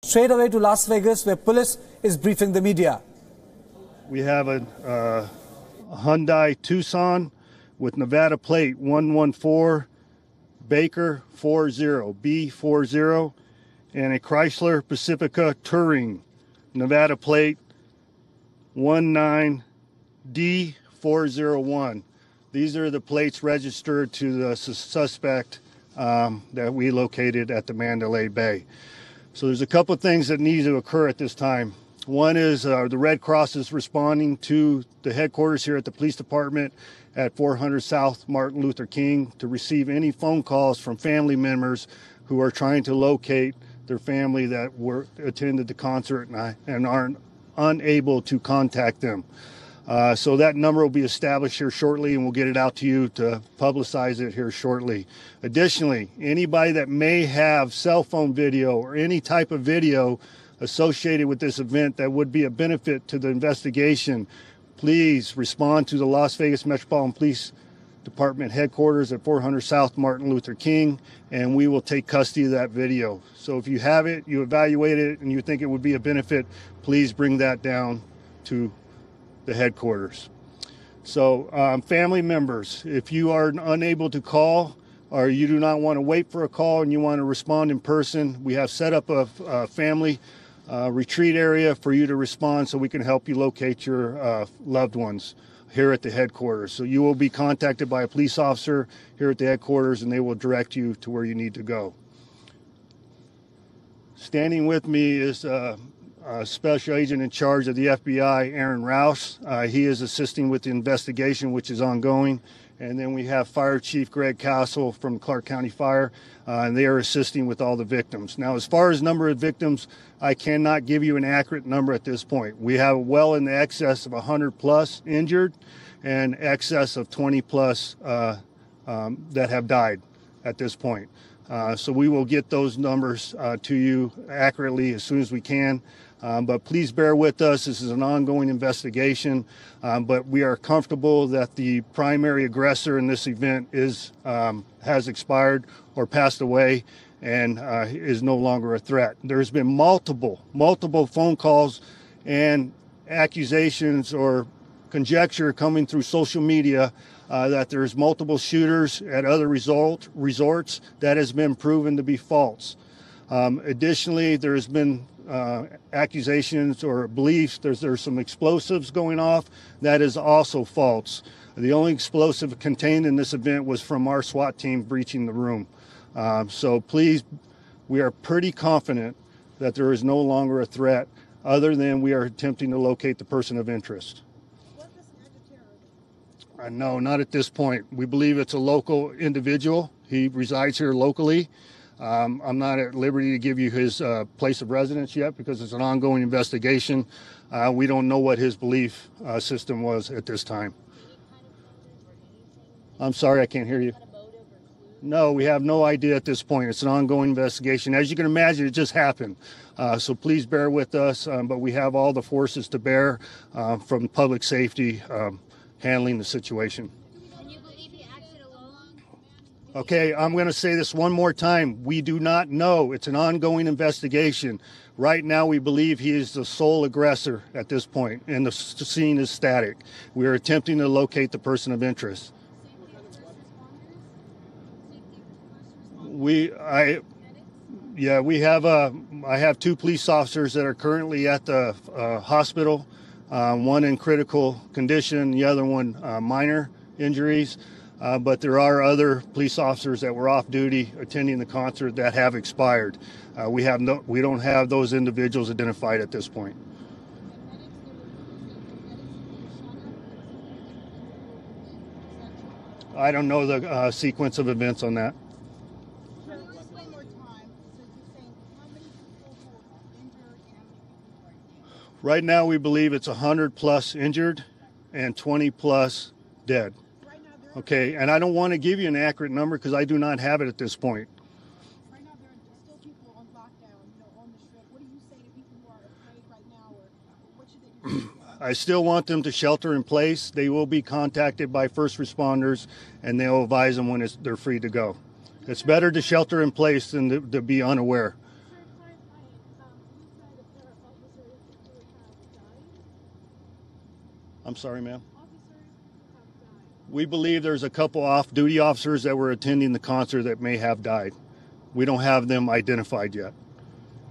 straight away to Las Vegas, where police is briefing the media. We have a Hyundai Tucson with Nevada plate 114 Baker 40B40 and a Chrysler Pacifica Touring Nevada plate 19D401. These are the plates registered to the suspect that we located at the Mandalay Bay. So there's a couple of things that need to occur at this time. One is the Red Cross is responding to the headquarters here at the police department at 400 South Martin Luther King to receive any phone calls from family members who are trying to locate their family that attended the concert and aren't unable to contact them. So that number will be established here shortly, and we'll get it out to you to publicize it here shortly. Additionally, anybody that may have cell phone video or any type of video associated with this event that would be a benefit to the investigation, please respond to the Las Vegas Metropolitan Police Department headquarters at 400 South Martin Luther King, and we will take custody of that video. So if you have it, you evaluate it, and you think it would be a benefit, please bring that down to the headquarters. So family members, if you are unable to call or you do not want to wait for a call and you want to respond in person, we have set up a family retreat area for you to respond so we can help you locate your loved ones here at the headquarters. So you will be contacted by a police officer here at the headquarters, and they will direct you to where you need to go. Standing with me is Special Agent in charge of the FBI, Aaron Rouse. He is assisting with the investigation, which is ongoing. And then we have Fire Chief Greg Castle from Clark County Fire, and they are assisting with all the victims. Now, as far as number of victims, I cannot give you an accurate number at this point. We have well in the excess of 100 plus injured and excess of 20 plus that have died at this point. So we will get those numbers to you accurately as soon as we can. But please bear with us. This is an ongoing investigation, but we are comfortable that the primary aggressor in this event has expired or passed away and is no longer a threat. There's been multiple phone calls and accusations or conjecture coming through social media that there's multiple shooters at other resorts. That has been proven to be false. Additionally, there's been accusations or beliefs there's some explosives going off. That is also false. The only explosive contained in this event was from our SWAT team breaching the room. So please, we are pretty confident that there is no longer a threat other than we are attempting to locate the person of interest. No, not at this point. We believe it's a local individual. He resides here locally. I'm not at liberty to give you his place of residence yet because it's an ongoing investigation. We don't know what his belief system was at this time. I'm sorry, I can't hear you. No, we have no idea at this point. It's an ongoing investigation. As you can imagine, it just happened. So please bear with us, but we have all the forces to bear from public safety handling the situation. Okay, I'm going to say this one more time. We do not know. It's an ongoing investigation. Right now, we believe he is the sole aggressor at this point, and the scene is static. We are attempting to locate the person of interest. I have two police officers that are currently at the hospital. One in critical condition, the other one minor injuries. But there are other police officers that were off duty attending the concert that have expired. We don't have those individuals identified at this point. I don't know the sequence of events on that. Right now, we believe it's 100 plus injured and 20 plus dead. Okay, and I don't want to give you an accurate number because I do not have it at this point. Right now, there are still people on lockdown, on the strip. What do you say to people who are afraid right now, or what should they do? I still want them to shelter in place. They will be contacted by first responders, and they'll advise them when they're free to go. It's better to shelter in place than to be unaware. Sir, clarify, you I'm sorry, ma'am. Officers have died. We believe there's a couple off-duty officers that were attending the concert that may have died. We don't have them identified yet.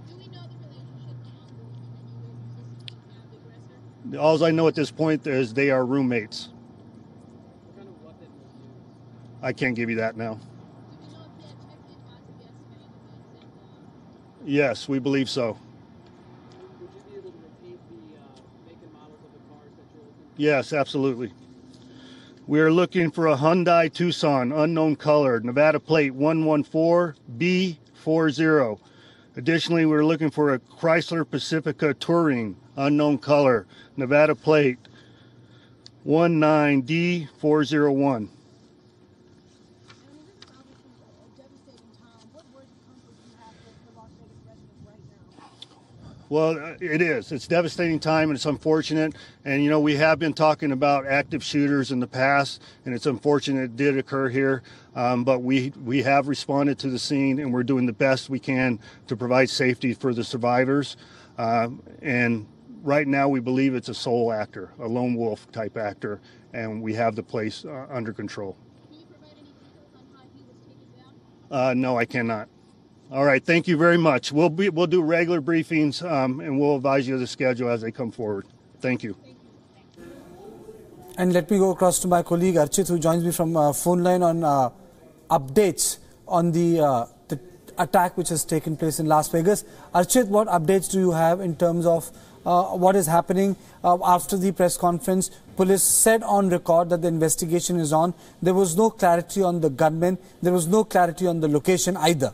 Do we know the relationship now in any way? The All I know at this point is they are roommates. What kind of weapon was used? I can't give you that now. Do we know if they had checked in as the guests made events and Yes, we believe so. Would you be able to repeat the make and models of the cars that you're looking for? Yes, absolutely. We are looking for a Hyundai Tucson, unknown color, Nevada plate 114B40. Additionally, we're looking for a Chrysler Pacifica Touring, unknown color, Nevada plate 19D401. this is obviously a devastating time. What words of comfort do you have for Las Vegas residents right now? Well, it is. It's a devastating time, and it's unfortunate. And, you know, we have been talking about active shooters in the past, and it's unfortunate it did occur here. But we have responded to the scene, and we're doing the best we can to provide safety for the survivors. And right now, we believe it's a sole actor, a lone wolf type actor, and we have the place under control. Can you provide any details on how he was taken down? No, I cannot. All right, thank you very much. We'll do regular briefings, and we'll advise you of the schedule as they come forward. Thank you. And let me go across to my colleague Archit, who joins me from phone line on updates on the attack which has taken place in Las Vegas. Archit, what updates do you have in terms of what is happening after the press conference? Police said on record that the investigation is on. There was no clarity on the gunman. There was no clarity on the location either.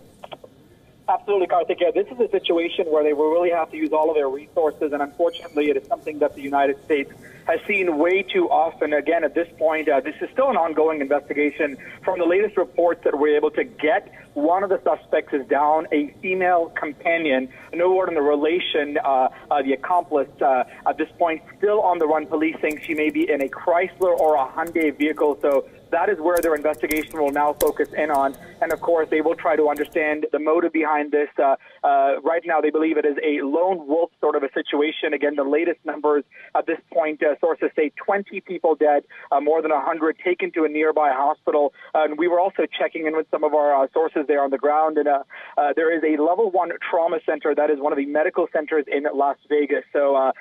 Absolutely, Karthik. Yeah, this is a situation where they will really have to use all of their resources, and unfortunately, it is something that the United States has seen way too often. Again, at this point, this is still an ongoing investigation. From the latest reports that we're able to get, one of the suspects is down, a female companion. No word on the relation, the accomplice. At this point, still on the run. Police saying she may be in a Chrysler or a Hyundai vehicle. So that is where their investigation will now focus in on. And of course, they will try to understand the motive behind this. Right now, they believe it is a lone wolf sort of a situation. Again, the latest numbers at this point, sources say 20 people dead, more than 100 taken to a nearby hospital. And we were also checking in with some of our sources there on the ground. And there is a level 1 trauma center that is one of the medical centers in Las Vegas. So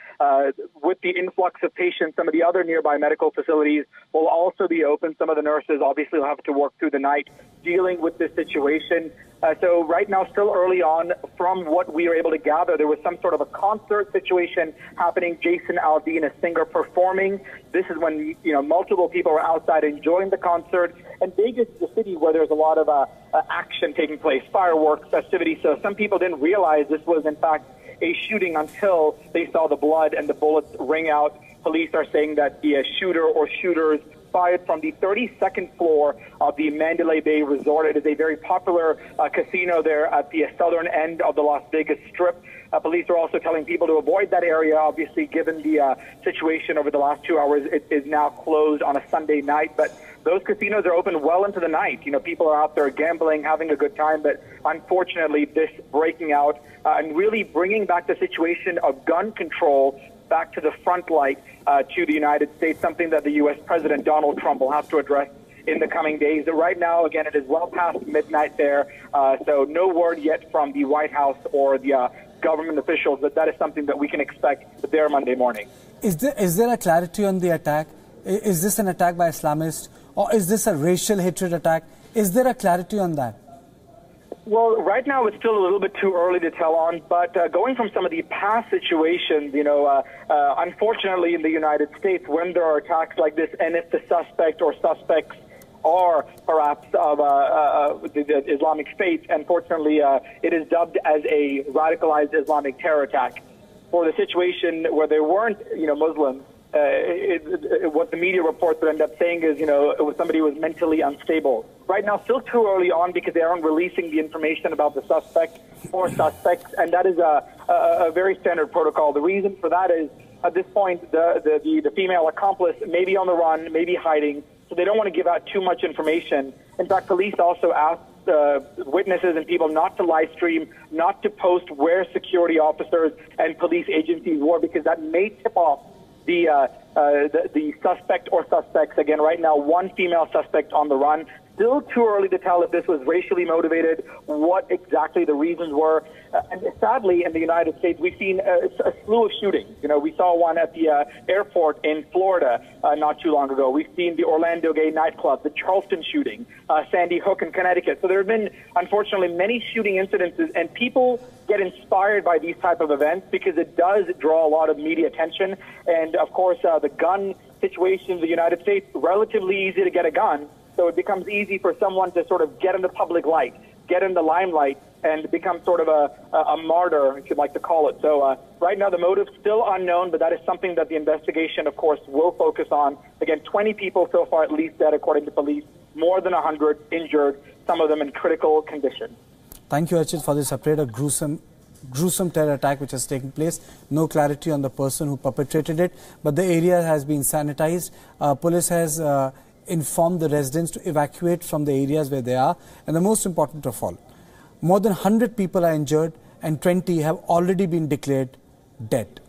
with the influx of patients, some of the other nearby medical facilities will also be open. Some of the nurses obviously will have to work through the night dealing with this situation. So right now, still early on, from what we were able to gather, there was some sort of a concert situation happening. Jason Aldean, a singer, performing. This is when, multiple people were outside enjoying the concert. And Vegas is a city where there's a lot of action taking place, fireworks, festivities. So some people didn't realize this was, in fact, a shooting until they saw the blood and the bullets ring out. Police are saying that the shooter or shooters fired from the 32nd floor of the Mandalay Bay Resort. It is a very popular casino there at the southern end of the Las Vegas Strip. Police are also telling people to avoid that area, obviously, given the situation over the last 2 hours. It is now closed on a Sunday night, but those casinos are open well into the night. People are out there gambling, having a good time, but unfortunately, this breaking out and really bringing back the situation of gun control back to the front light to the United States, something that the U.S. President Donald Trump will have to address in the coming days. Right now, again, it is well past midnight there, so no word yet from the White House or the government officials that is something that we can expect there Monday morning. Is there a clarity on the attack? Is this an attack by Islamists, or is this a racial hatred attack? Is there a clarity on that? Well, right now it's still a little bit too early to tell on, but going from some of the past situations, unfortunately in the United States, when there are attacks like this, and if the suspect or suspects are perhaps of the Islamic State, unfortunately it is dubbed as a radicalized Islamic terror attack. For the situation where there weren't, Muslims, what the media reports would end up saying is, it was somebody who was mentally unstable. Right now, still too early on because they aren't releasing the information about the suspect or suspects, and that is a very standard protocol. The reason for that is, at this point, the female accomplice may be on the run, may be hiding, so they don't want to give out too much information. In fact, police also asked witnesses and people not to live stream, not to post where security officers and police agencies were, because that may tip off the suspect or suspects. Again, right now, one female suspect on the run. Still too early to tell if this was racially motivated, what exactly the reasons were. And sadly, in the United States, we've seen a slew of shootings. You know, we saw one at the airport in Florida not too long ago. We've seen the Orlando gay nightclub, the Charleston shooting, Sandy Hook in Connecticut. So there have been, unfortunately, many shooting incidences, and people get inspired by these type of events because it does draw a lot of media attention. And, of course, the gun situation in the United States, relatively easy to get a gun. So it becomes easy for someone to sort of get in the public light, get in the limelight, and become sort of a martyr, if you'd like to call it. So right now the motive's still unknown, but that is something that the investigation, of course, will focus on. Again, 20 people so far at least dead, according to police, more than 100 injured, some of them in critical condition. Thank you, Archit, for this update. A gruesome terror attack which has taken place. No clarity on the person who perpetrated it, but the area has been sanitized. Police has informed the residents to evacuate from the areas where they are. And the most important of all, more than 100 people are injured and 20 have already been declared dead.